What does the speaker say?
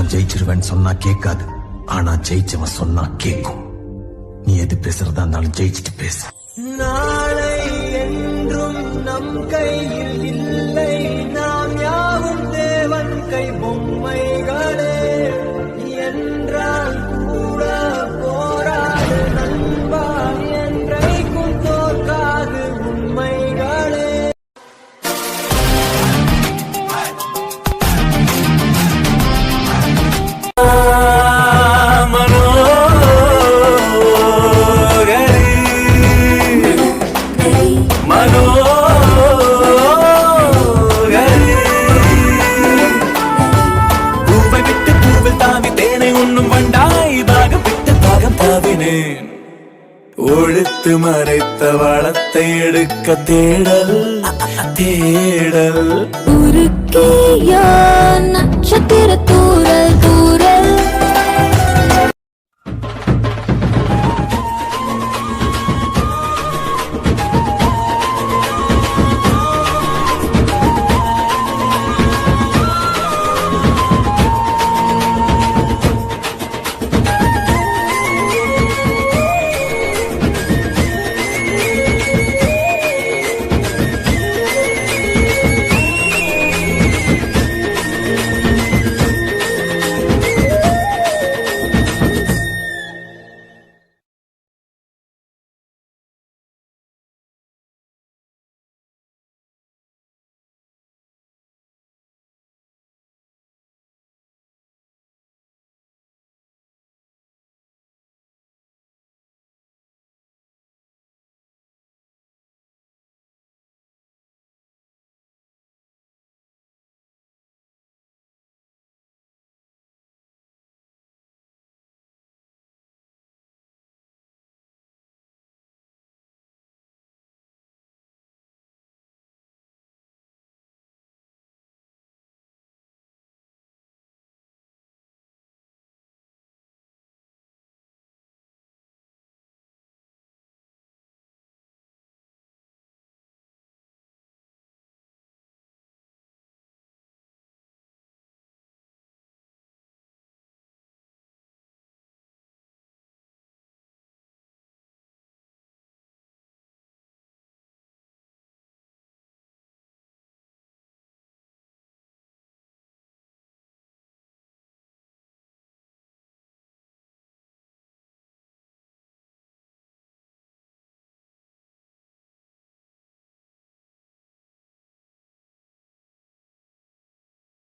நான் ஜெயிச்சிருவேன்னு சொன்னா கேட்காது, ஆனா ஜெயிச்சவன் சொன்னா கேட்கும். நீ எது பேசுறதா இருந்தாலும் ஜெயிச்சுட்டு பேசு. நாளை என்றும் நம் கையில் இல்லை, நாம் யாவும் தேவன் கை பொம்மைகளே. என்றால் கூட போராடு நண்பா, என்றைக்கும் தோற்காது உண்மைகளே. ஒழித்து மறைத்த வளத்தை எடுக்க தேடல் தேடல் உருக்கிய நட்சத்திர